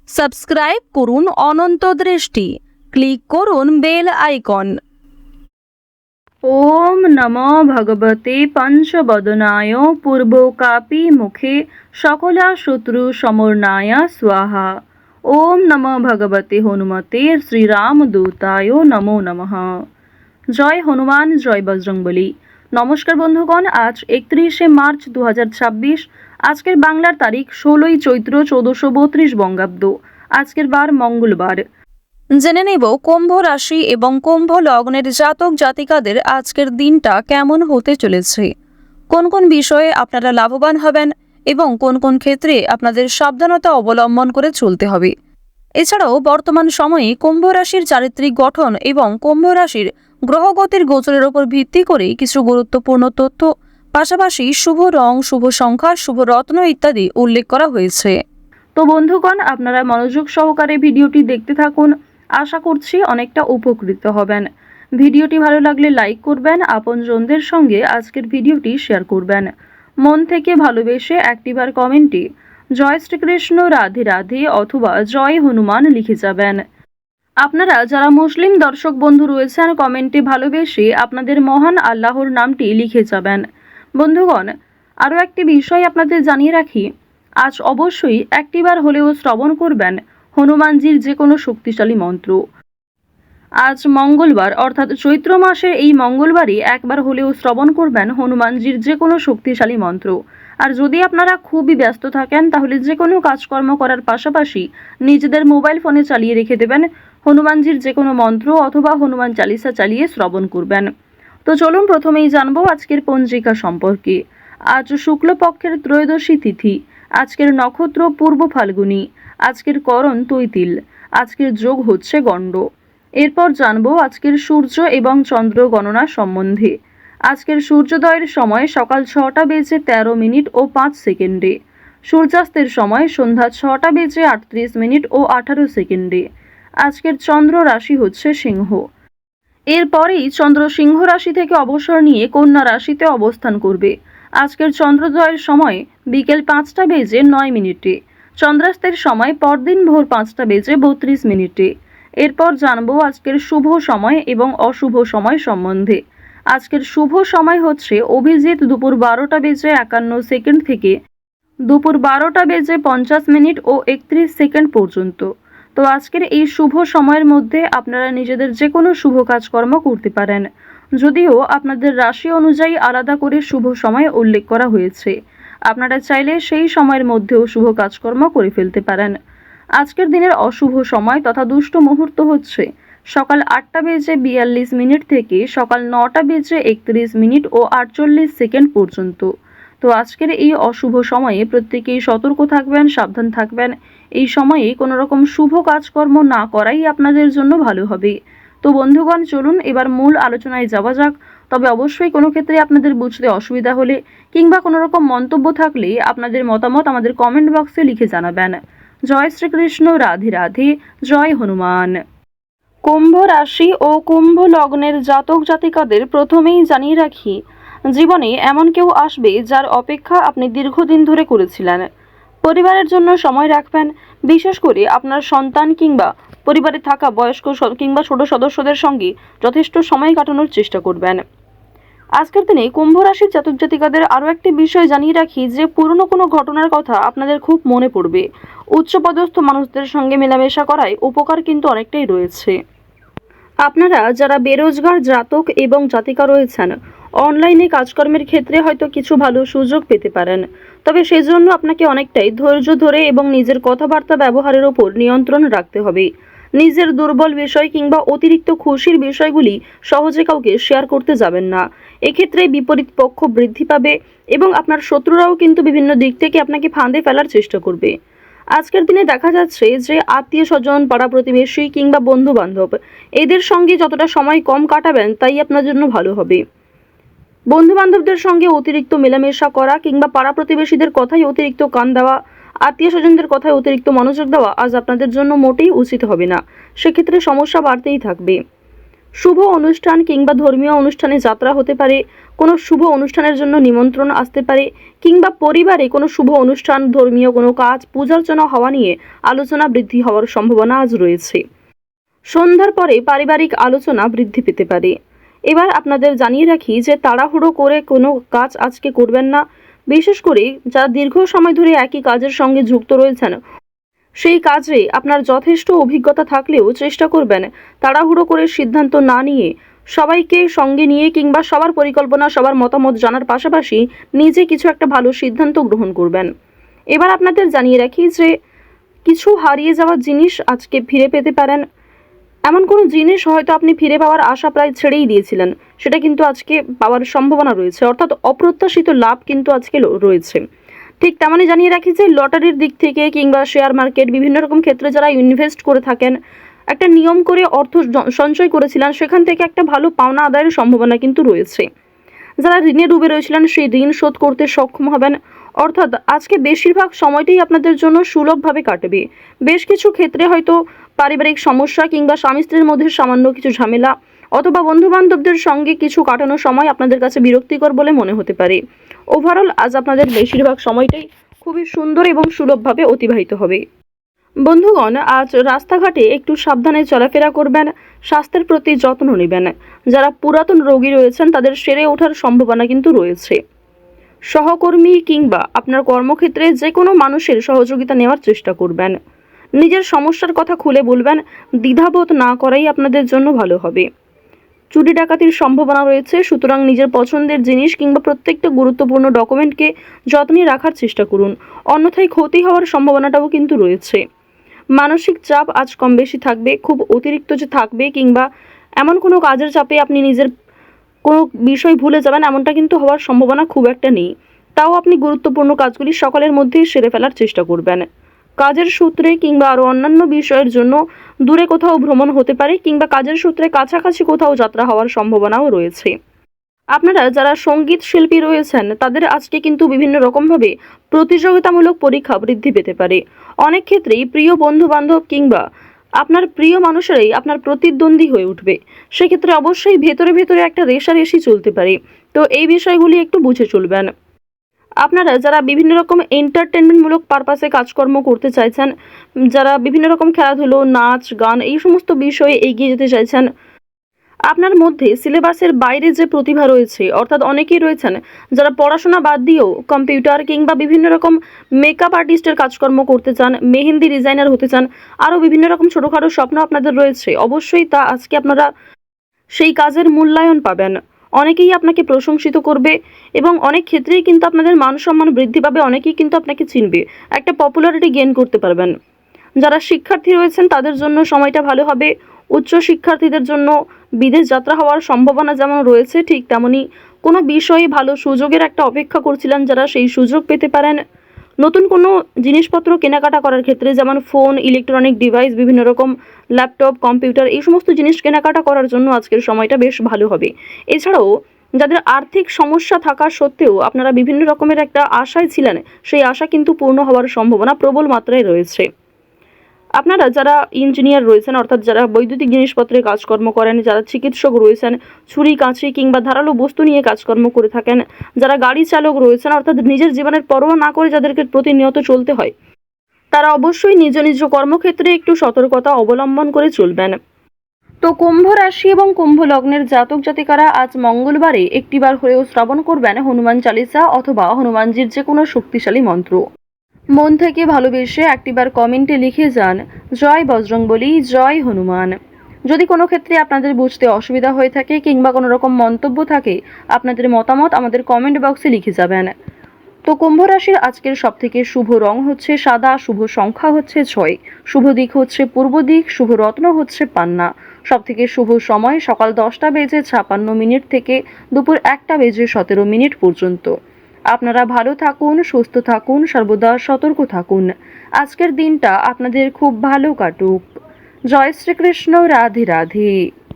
Subscribe করুন অনন্ত দৃষ্টি, click করুন বেল আইকন। ওম নমো ভগবতে পঞ্চবদনায় পূর্বকাপি মুখে সকলা শত্রু সমর্নায় স্বাহা। ওম নমো ভগবতে হনুমতে শ্রীরামদূতায় নমো নমঃ। জয় হনুমান, জয় বজরংবলী। নমস্কার বন্ধুগণ, আজ 31শে মার্চ 2026। আজকের বাংলার তারিখ 16ই চৈত্র 1432 বঙ্গাব্দ। আজকের বার মঙ্গলবার। জেনে নেব কুম্ভ রাশি এবং কুম্ভ লগ্নের জাতক জাতিকাদের আজকের দিনটা কেমন হতে চলেছে, কোন কোন বিষয়ে আপনারা লাভবান হবেন এবং কোন কোন ক্ষেত্রে আপনাদের সাবধানতা অবলম্বন করে চলতে হবে। এছাড়াও বর্তমান সময়ে কুম্ভ রাশির চারিত্রিক গঠন এবং কুম্ভ রাশির গ্রহগতির গোচরের উপর ভিত্তি করে কিছু গুরুত্বপূর্ণ তথ্য, পাশাপাশি শুভ রং, শুভ সংখ্যা, শুভ রত্ন ইত্যাদি উল্লেখ করা হয়েছে। তো বন্ধুগণ, আপনারা মনোযোগ সহকারে ভিডিওটি দেখতে থাকুন। আশা করছি অনেকটা উপকৃত হবেন। ভিডিওটি ভালো লাগলে লাইক করবেন, আপনজনদের সঙ্গে আজকের ভিডিওটি শেয়ার করবেন। মন থেকে ভালোবেসে একটিবার কমেন্টে জয় শ্রীকৃষ্ণ, রাধে রাধে অথবা জয় হনুমান লিখে যাবেন। আপনারা যারা মুসলিম দর্শক বন্ধু রয়েছেন, কমেন্টে ভালোবেসে আপনাদের মহান আল্লাহর নামটি লিখে যাবেন। বন্ধুগণ, আরও একটি বিষয় আপনাদের জানিয়ে রাখি, আজ অবশ্যই একটিবার হলেও শ্রবণ করবেন হনুমানজির যে কোনো শক্তিশালী মন্ত্র। আজ মঙ্গলবার অর্থাৎ চৈত্র মাসের এই মঙ্গলবারই একবার হলেও শ্রবণ করবেন হনুমানজির যে কোনো শক্তিশালী মন্ত্র। আর যদি আপনারা খুবই ব্যস্ত থাকেন, তাহলে যে কোনো কাজকর্ম করার পাশাপাশি নিজেদের মোবাইল ফোনে চালিয়ে রেখে দেবেন হনুমানজির যে কোনো মন্ত্র অথবা হনুমান চালিসা চালিয়ে শ্রবণ করবেন। তো চলুন প্রথমেই জানবো আজকের পঞ্জিকা সম্পর্কে। আজ শুক্লপক্ষের ত্রয়োদশী তিথি। আজকের নক্ষত্র পূর্ব ফাল্গুনী। আজকের করণ তৈতিল। আজকের যোগ হচ্ছে গণ্ড। এরপর জানবো আজকের সূর্য এবং চন্দ্র গণনা সম্বন্ধে। আজকের সূর্যোদয়ের সময় সকাল 6টা বেজে 13 মিনিট ও 5 সেকেন্ডে। সূর্যাস্তের সময় সন্ধ্যা 6টা বেজে 38 মিনিট ও 18 সেকেন্ডে। আজকের চন্দ্র রাশি হচ্ছে সিংহ। এরপরেই চন্দ্র সিংহ রাশি থেকে অবসর নিয়ে কন্যা রাশিতে অবস্থান করবে। আজকের চন্দ্রোদয়ের সময় বিকেল 5টা বেজে 9 মিনিটে। চন্দ্রাস্তের সময় পরদিন ভোর 5টা বেজে 32 মিনিটে। এরপর জানবো আজকের শুভ সময় এবং অশুভ সময় সম্বন্ধে। আজকের শুভ সময় হচ্ছে অভিজিৎ দুপুর 12টা বেজে 51 সেকেন্ড থেকে দুপুর 12টা বেজে 50 মিনিট ও 31 সেকেন্ড পর্যন্ত। তো আজকের এই শুভ সময়ের মধ্যে আপনারা নিজেদের যে কোনো শুভ কাজকর্ম করতে পারেন, যদিও আপনাদের রাশি অনুযায়ী আলাদা করে শুভ সময় উল্লেখ করা হয়েছে। আপনারা চাইলে সেই সময়ের মধ্যেও শুভ কাজকর্ম করে ফেলতে পারেন। আজকের দিনের অশুভ সময় তথা দুষ্ট মুহূর্ত হচ্ছে সকাল 8টা বেজে 42 মিনিট থেকে সকাল 9টা বেজে 31 মিনিট ও 48 সেকেন্ড পর্যন্ত। তো আজকের এই অশুভ সময়ে প্রত্যেকেই সতর্ক থাকবেন, সাবধান থাকবেন। এই সময়ে কোনো রকম শুভ কাজকর্ম না করাই আপনাদের জন্য ভালো হবে। তো বন্ধুগণ, চলুন এবার মূল আলোচনায় যাওয়া যাক। তবে অবশ্যই কোনো ক্ষেত্রে আপনাদের বুঝতে অসুবিধা হলে কিংবা কোনো রকম মন্তব্য থাকলে আপনাদের মতামত আমাদের কমেন্ট বক্সে লিখে জানাবেন। জয় শ্রীকৃষ্ণ, রাধে রাধে, জয় হনুমান। কুম্ভ রাশি ও কুম্ভ লগ্নের জাতক জাতিকাদের প্রথমেই জানিয়ে রাখি, জীবনে এমন কেউ আসবে যার অপেক্ষা আপনি দীর্ঘদিন ধরে করেছিলেন। পরিবারের জন্য সময় রাখবেন, বিশেষ করে আপনার সন্তান কিংবা পরিবারে থাকা বয়স্ক কিংবা ছোট সদস্যদের সঙ্গে যথেষ্ট সময় কাটানোর চেষ্টা করবেন। আজকের দিনে কুম্ভ রাশির জাতক জাতিকাদের আরও একটি বিষয় জানিয়ে রাখি যে পুরনো কোনো ঘটনার কথা আপনাদের খুব মনে পড়বে। উচ্চপদস্থ মানুষদের সঙ্গে মেলামেশা করায় উপকার কিন্তু অনেকটাই রয়েছে। আপনারা যারা বেরোজগার জাতক এবং জাতিকা রয়েছেন, অনলাইনে কাজকর্মের ক্ষেত্রে হয়তো কিছু ভালো সুযোগ পেতে পারেন। তবে সেজন্য আপনাকে অনেকটাই ধৈর্য ধরে এবং নিজের কথাবার্তা ব্যবহারের ওপর নিয়ন্ত্রণ রাখতে হবে। নিজের দুর্বল বিষয় কিংবা অতিরিক্ত খুশির বিষয়গুলি সহজে কাউকে শেয়ার করতে যাবেন না। এক্ষেত্রে বিপরীত পক্ষ বৃদ্ধি পাবে এবং আপনার শত্রুরাও কিন্তু বিভিন্ন দিক থেকে আপনাকে ফাঁদে ফেলার চেষ্টা করবে। আজকের দিনে দেখা যাচ্ছে যে আত্মীয় স্বজন, পাড়া প্রতিবেশী কিংবা বন্ধু বান্ধব এদের সঙ্গে যতটা সময় কম কাটাবেন তাই আপনার জন্য ভালো হবে। বন্ধু বান্ধবদের সঙ্গে অতিরিক্ত মেলামেশা করা কিংবা পাড়া প্রতিবেশীদের কথায় অতিরিক্ত কান দেওয়া, আত্মীয় স্বজনদের কথায় অতিরিক্ত মনোযোগ দেওয়া আজ আপনাদের জন্য মোটেই উচিত হবে না। সেক্ষেত্রে সমস্যা বাড়তেই থাকবে। শুভ অনুষ্ঠান কিংবা ধর্মীয় অনুষ্ঠানে যাত্রা হতে পারে, কোনো শুভ অনুষ্ঠানের জন্য নিমন্ত্রণ আসতে পারে, কিংবা পরিবারে কোনো শুভ অনুষ্ঠান, ধর্মীয় কোনো কাজ, পূজার্চনা হওয়া নিয়ে আলোচনা বৃদ্ধি হওয়ার সম্ভাবনা আজ রয়েছে। সন্ধ্যার পরে পারিবারিক আলোচনা বৃদ্ধি পেতে পারে। এবার আপনাদের জানিয়ে রাখি যে তাড়াহুড়ো করে কোনো কাজ আজকে করবেন না। বিশেষ করে যারা দীর্ঘ সময় ধরে একই কাজের সঙ্গে যুক্ত রয়েছেন, সেই কাজে আপনার যথেষ্ট অভিজ্ঞতা থাকলেও চেষ্টা করবেন তাড়াহুড়ো করে সিদ্ধান্ত না নিয়ে সবাইকে সঙ্গে নিয়ে কিংবা সবার পরিকল্পনা, সবার মতামত জানার পাশাপাশি নিজে কিছু একটা ভালো সিদ্ধান্ত গ্রহণ করবেন। এবার আপনাদের জানিয়ে রাখি যে কিছু হারিয়ে যাওয়া জিনিস আজকে ফিরে পেতে পারেন। এমন কোনো জিনিস হয়তো আপনি ফিরে পাওয়ার আশা প্রায় ছেড়েই দিয়েছিলেন, সেটা কিন্তু আজকে পাওয়ার সম্ভাবনা রয়েছে, অর্থাৎ অপ্রত্যাশিত লাভ কিন্তু আজকে রয়েছে। ঠিক তেমনই জানিয়ে রাখি যে লটারির দিক থেকে কিংবা শেয়ার মার্কেট, বিভিন্ন রকম ক্ষেত্রে যারা ইনভেস্ট করে থাকেন, একটা নিয়ম করে অর্থ সঞ্চয় করেছিলেন, সেখান থেকে একটা ভালো পাওনা আদায়ের সম্ভাবনা কিন্তু রয়েছে। যারা ঋণে ডুবে রয়েছিলেন সেই ঋণ শোধ করতে সক্ষম হবেন। অর্থাৎ আজকে বেশিরভাগ সময়টাই আপনাদের জন্য সুলভভাবে কাটবে। বেশ কিছু ক্ষেত্রে হয়তো পারিবারিক সমস্যা কিংবা স্বামী স্ত্রীর মধ্যে সামান্য কিছু ঝামেলা অথবা বন্ধু বান্ধবদের সঙ্গে কিছু কাটানোর সময় আপনাদের কাছে বিরক্তিকর বলে মনে হতে পারে। ওভারঅল আজ আপনাদের বেশিরভাগ সময়টাই খুবই সুন্দর এবং সুলভভাবে অতিবাহিত হবে। বন্ধুগণ, আজ রাস্তাঘাটে একটু সাবধানে চলাফেরা করবেন, স্বাস্থ্যের প্রতি যত্ন নেবেন। যারা পুরাতন রোগী রয়েছেন তাদের সেরে ওঠার সম্ভাবনা কিন্তু রয়েছে। সহকর্মী কিংবা আপনার কর্মক্ষেত্রে যে কোনো মানুষের সহযোগিতা নেওয়ার চেষ্টা করবেন। নিজের সমস্যার কথা খুলে বলবেন, দ্বিধাবোধ না করাই আপনাদের জন্য ভালো হবে। চুরি ডাকাতির সম্ভাবনা রয়েছে, সুতরাং নিজের পছন্দের জিনিস কিংবা প্রত্যেকটা গুরুত্বপূর্ণ ডকুমেন্টকে যত্নে রাখার চেষ্টা করুন, অন্যথায় ক্ষতি হওয়ার সম্ভাবনাটাও কিন্তু রয়েছে। মানসিক চাপ আজ কম বেশি থাকবে, খুব অতিরিক্ত যে থাকবে কিংবা এমন কোনো কাজের চাপে আপনি নিজের কোনো বিষয় ভুলে যাবেন এমনটা কিন্তু হওয়ার সম্ভাবনা খুব একটা নেই। তাও আপনি গুরুত্বপূর্ণ কাজগুলি সকালের মধ্যেই সেরে ফেলার চেষ্টা করবেন। কাজের সূত্রে কিংবা আরও অন্যান্য বিষয়ের জন্য দূরে কোথাও ভ্রমণ হতে পারে কিংবা কাজের সূত্রে কাছাকাছি কোথাও যাত্রা হওয়ার সম্ভাবনাও রয়েছে। আপনারা যারা সঙ্গীত শিল্পী রয়েছেন তাদের আজকে কিন্তু বিভিন্ন রকমভাবে প্রতিযোগিতামূলক পরীক্ষা বৃদ্ধি পেতে পারে। অনেক ক্ষেত্রেই প্রিয় বন্ধু বান্ধব কিংবা আপনার প্রিয় মানুষেরাই আপনার প্রতিদ্বন্দ্বী হয়ে উঠবে। সেক্ষেত্রে অবশ্যই ভেতরে ভেতরে একটা রেষারেষি চলতে পারে, তো এই বিষয়গুলি একটু বুঝে চলবেন। আপনারা যারা বিভিন্ন রকম এন্টারটেনমেন্টমূলক পারপাসে কাজকর্ম করতে চাইছেন, যারা বিভিন্ন রকম খেলাধুলো, নাচ, গান এই সমস্ত বিষয়ে এগিয়ে যেতে চাইছেন, আপনার মধ্যে সিলেবাসের বাইরে যে প্রতিভা রয়েছে, অর্থাৎ অনেকেই রয়েছেন যারা পড়াশোনা বাদ দিয়েও কম্পিউটার কিংবা বিভিন্ন রকম মেকআপ আর্টিস্টের কাজকর্ম করতে চান, মেহেন্দি ডিজাইনার হতে চান, আরও বিভিন্ন রকম ছোটোখাটো স্বপ্ন আপনাদের রয়েছে, অবশ্যই তা আজকে আপনারা সেই কাজের মূল্যায়ন পাবেন। অনেকেই আপনাকে প্রশংসিত করবে এবং অনেক ক্ষেত্রেই কিন্তু আপনাদের মান সম্মান বৃদ্ধি পাবে, অনেকেই কিন্তু আপনাকে চিনবে, একটা পপুলারিটি গেইন করতে পারবেন। যারা শিক্ষার্থী রয়েছেন তাদের জন্য সময়টা ভালো হবে। উচ্চ শিক্ষার্থীদের জন্য বিদেশ যাত্রা হওয়ার সম্ভাবনা যেমন রয়েছে, ঠিক তেমনি কোনো বিষয়ে ভালো সুযোগের একটা অপেক্ষা করছিলেন যারা, সেই সুযোগ পেতে পারেন। নতুন কোনো জিনিসপত্র কেনাকাটা করার ক্ষেত্রে যেমন ফোন, ইলেকট্রনিক ডিভাইস, বিভিন্ন রকম ল্যাপটপ, কম্পিউটার এই সমস্ত জিনিস কেনাকাটা করার জন্য আজকের সময়টা বেশ ভালো হবে। এছাড়াও যাদের আর্থিক সমস্যা থাকা সত্ত্বেও আপনারা বিভিন্ন রকমের একটা আশায় ছিলেন, সেই আশা কিন্তু পূর্ণ হওয়ার সম্ভাবনা প্রবল মাত্রায় রয়েছে। আপনারা যারা ইঞ্জিনিয়ার রয়েছেন, অর্থাৎ যারা বৈদ্যুতিক জিনিসপত্রের কাজকর্ম করেন, যারা চিকিৎসক রয়েছেন, ছুরি কাঁচি কিংবা ধারালো বস্তু নিয়ে কাজকর্ম করে থাকেন, যারা গাড়ি চালক রয়েছেন, অর্থাৎ নিজের জীবনের পরোয়া না করে যাদেরকে প্রতিনিয়ত চলতে হয়, তারা অবশ্যই নিজ নিজ কর্মক্ষেত্রে একটু সতর্কতা অবলম্বন করে চলবেন। তো কুম্ভ রাশি এবং কুম্ভ লগ্নের জাতক জাতিকারা আজ মঙ্গলবারে একটিবার হলেও শ্রবণ করবেন হনুমান চালিসা অথবা হনুমানজির যে কোনো শক্তিশালী মন্ত্র। মন থেকে ভালোবেসে একটিবার কমেন্টে লিখে যান, জয় বজরংবলী, জয় হনুমান। যদি কোনো ক্ষেত্রে আপনাদের বুঝতে অসুবিধা হয়ে থাকে কিংবা কোনো রকম মন্তব্য থাকে, আপনাদের মতামত আমাদের কমেন্ট বক্সে লিখে যাবেন। তো কুম্ভ রাশির আজকের সবথেকে শুভ রং হচ্ছে সাদা, শুভ সংখ্যা হচ্ছে 6, শুভ দিক হচ্ছে পূর্ব দিক, শুভ রত্ন হচ্ছে পান্না। সবথেকে শুভ সময় সকাল 10:56 থেকে দুপুর 1:17 পর্যন্ত। আপনারা ভালো থাকুন, সুস্থ থাকুন, সর্বদা সতর্ক থাকুন। আজকের দিনটা আপনাদের খুব ভালো কাটুক। জয় শ্রীকৃষ্ণ, রাধে রাধে।